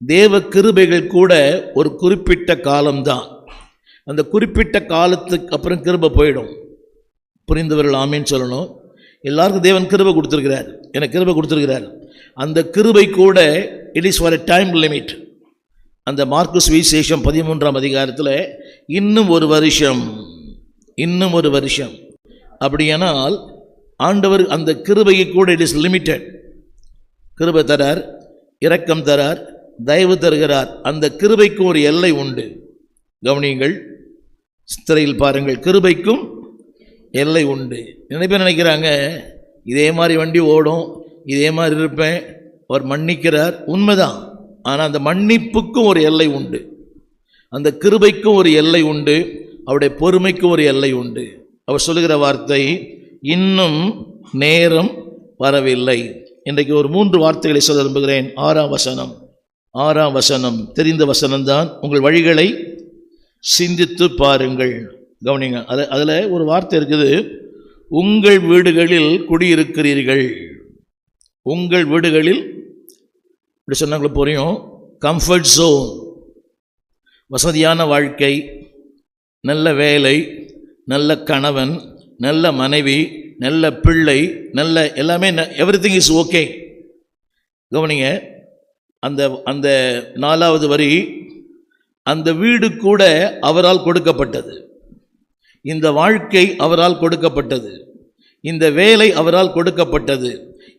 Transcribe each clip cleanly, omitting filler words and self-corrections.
தேவ கிருபைகள் கூட ஒரு குறிப்பிட்ட காலம்தான். அந்த குறிப்பிட்ட காலத்துக்கு அப்புறம் கிருபை போயிடும். புரிந்தவர்கள் ஆமீன் சொல்லணும். எல்லாருக்கும் தேவன் கிருபை கொடுத்துருக்கிறார், எனக்கு கிருபை கொடுத்துருக்கிறார். அந்த கிருபை கூட it is for a time limit. அந்த மார்க்கு சுவிசேஷம் 13ஆம் அதிகாரத்தில் இன்னும் ஒரு வருஷம் அப்படியானால் ஆண்டவர் அந்த கிருபையை கூட இட் இஸ் லிமிட்டட். கிருபை தரார், இரக்கம் தரார், தயவு தருகிறார். அந்த கிருபைக்கு ஒரு எல்லை உண்டு. கவனியுங்கள், திரையில் பாருங்கள், கிருபைக்கும் எல்லை உண்டு. நிறைய பேர் நினைக்கிறாங்க இதே மாதிரி வண்டி ஓடும், இதே மாதிரி இருப்பேன், அவர் மன்னிக்கிறார், உண்மைதான். ஆனால் அந்த மன்னிப்புக்கும் ஒரு எல்லை உண்டு, அந்த கிருபைக்கும் ஒரு எல்லை உண்டு, அவருடைய பொறுமைக்கும் ஒரு எல்லை உண்டு. அவர் சொல்லுகிற வார்த்தை, இன்னும் நேரம் வரவில்லை. இன்றைக்கு ஒரு 3 வார்த்தைகளை சொல்ல விரும்புகிறேன். 6ஆம் வசனம் தெரிந்த வசனம்தான். உங்கள் வழிகளை சிந்தித்து பாருங்கள். கவனிங்க, அதில் ஒரு வார்த்தை இருக்குது, உங்கள் வீடுகளில் குடியிருக்கிறீர்கள். உங்கள் வீடுகளில் இப்படி சொன்னாங்களுக்கு புரியும். கம்ஃபர்ட் ஜோன், வசதியான வாழ்க்கை, நல்ல வேலை, நல்ல கணவன், நல்ல மனைவி, நல்ல பிள்ளை, நல்ல எல்லாமே, எவ்ரிதிங் இஸ் ஓகே. கவனிங்க, அந்த 4வது வரி, அந்த வீடு கூட அவரால் கொடுக்கப்பட்டது, இந்த வாழ்க்கை அவரால் கொடுக்கப்பட்டது, இந்த வேலை அவரால் கொடுக்கப்பட்டது,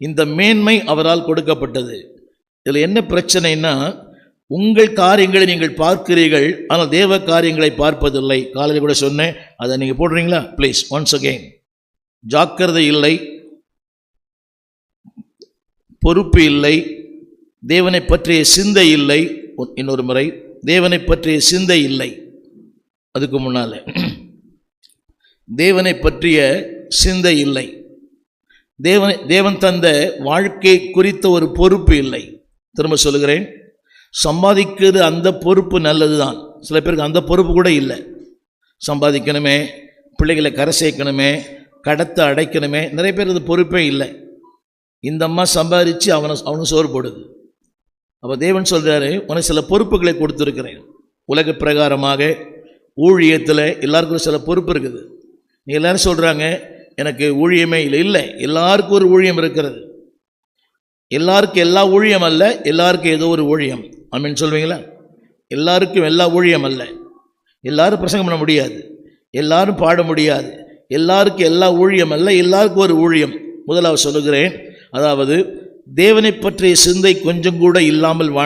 இந்த மேன்மை அவரால் கொடுக்கப்பட்டது. இதில் என்ன பிரச்சனைன்னா, உங்கள் காரியங்களை நீங்கள் பார்க்கிறீர்கள், ஆனால் தேவ காரியங்களை பார்ப்பதில்லை. காலையில் கூட சொன்னேன், அதை நீங்கள் போடுறீங்களா ப்ளீஸ் ஒன்ஸ் அகெயின். ஜாக்கிரதை இல்லை, பொறுப்பு இல்லை, தேவனை பற்றிய சிந்தை இல்லை. இன்னொரு முறை, தேவனை பற்றிய சிந்தை இல்லை. அதுக்கு முன்னால தேவனை பற்றிய சிந்தை இல்லை. தேவன் தந்த வாழ்க்கை குறித்த ஒரு பொறுப்பு இல்லை. திரும்ப சொல்லுகிறேன், சம்பாதிக்கிறது அந்த பொறுப்பு நல்லதுதான். சில பேருக்கு அந்த பொறுப்பு கூட இல்லை. சம்பாதிக்கணுமே, பிள்ளைகளை கரை சேர்க்கணுமே, கடத்தை அடைக்கணுமே, நிறைய பேர் அது பொறுப்பே இல்லை. இந்த அம்மா சம்பாதிச்சு அவனுக்கு சோறு போடுது. அப்போ தேவன் சொல்கிறாரு, உனக்கு சில பொறுப்புகளை கொடுத்துருக்கிறேன். உலக பிரகாரமாக ஊழியத்தில் எல்லாருக்கும் சில பொறுப்பு இருக்குது. நீ எல்லாரும் சொல்கிறாங்க எனக்கு ஊழியமே இல்லை. எல்லாருக்கும் ஒரு ஊழியம் இருக்கிறது. எல்லாருக்கும் எல்லா ஊழியம் அல்ல, எல்லாருக்கும் ஏதோ ஒரு ஊழியம். ஆமீன் சொல்வீங்களா? எல்லாருக்கும் எல்லா ஊழியம் அல்ல. எல்லாரும் பிரசங்கம் பண்ண முடியாது, எல்லாரும் பாட முடியாது, எல்லாருக்கும் எல்லா ஊழியம் அல்ல, எல்லாருக்கும் ஒரு ஊழியம். முதலாவது சொல்லுகிறேன், அதாவது தேவனை பற்றிய சிந்தை கொஞ்சம் கூட இல்லாமல்